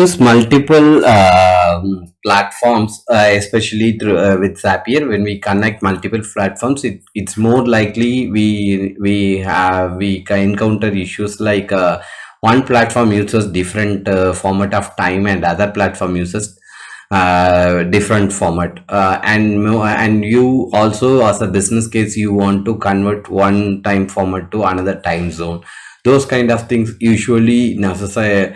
use multiple platforms, especially through with Zapier. When we connect multiple platforms, it's more likely we can encounter issues like one platform uses different format of time, and other platform uses different format, and you also, as a business case, you want to convert one time format to another time zone. Those kind of things usually necessary,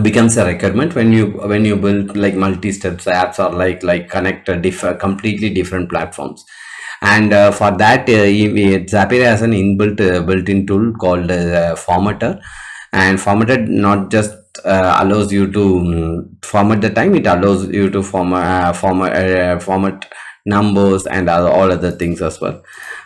becomes a requirement when you build like multi-steps apps, or like connect completely different platforms. And for that, Zapier has an inbuilt built-in tool called formatter. And formatter not just allows you to format the time, it allows you to format numbers and all other things as well.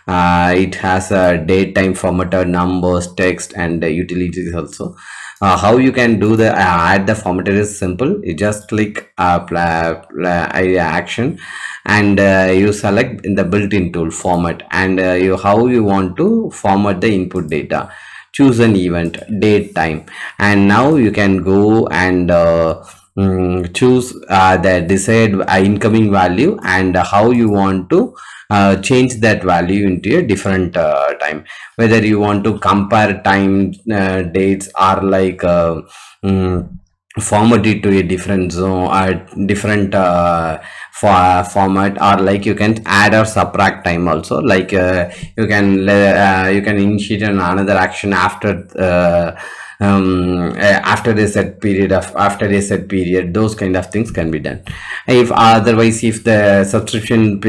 It has a date time formatter, numbers, text, and utilities also. How you can do the add the formatter is simple. You just click action, and you select in the built-in tool format, and you how you want to format the input data. Choose an event, date, time, and now you can go and choose the desired incoming value, and how you want to change that value into a different time. Whether you want to compare time, dates, or like format it to a different zone or different format, or like you can add or subtract time also. Like you can initiate another action after a set period. Those kind of things can be done. If otherwise, if the subscription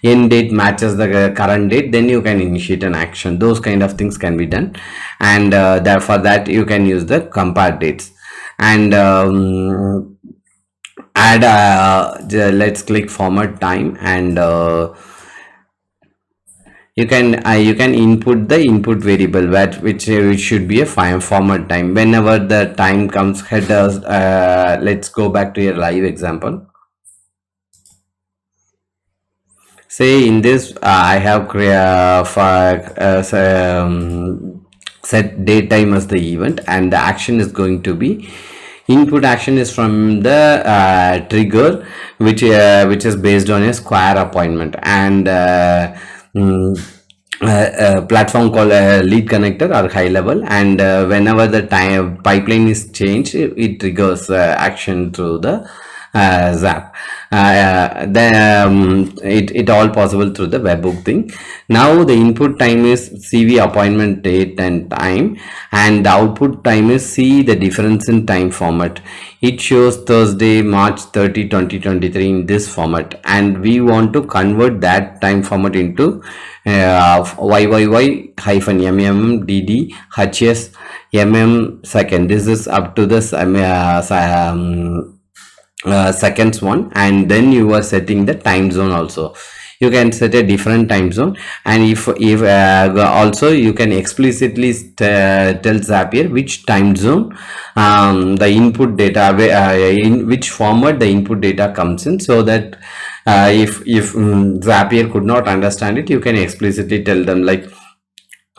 end date matches the current date, then you can initiate an action. Those kind of things can be done, and therefore that you can use the compare dates. And add let's click format time, and you can input the input variable which should be a format time. Whenever the time comes headers, let's go back to your live example. Say in this I have set date time as the event, and the action is going to be input action is from the trigger which is based on a square appointment, and platform called lead connector or high level. And whenever the time pipeline is changed, it triggers action through the Zap. It all possible through the webhook thing. Now the input time is CV appointment date and time, and the output time is see the difference in time format. It shows Thursday, March 30, 2023 in this format, and we want to convert that time format into YYY-MM-DD-HS-MM second. This is up to this seconds one, and then you are setting the time zone also. You can set a different time zone, and if also you can explicitly tell Zapier which time zone the input data, in which format the input data comes in, so that if Zapier could not understand it, you can explicitly tell them like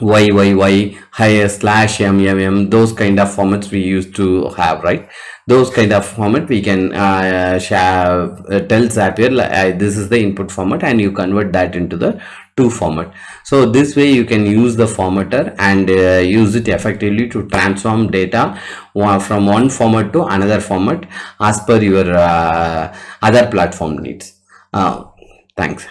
YYY /MMM. Those kind of formats we used to have, right? Those kind of format we can tell Zapier this is the input format, and you convert that into the to format. So this way you can use the formatter and use it effectively to transform data from one format to another format as per your other platform needs. Thanks.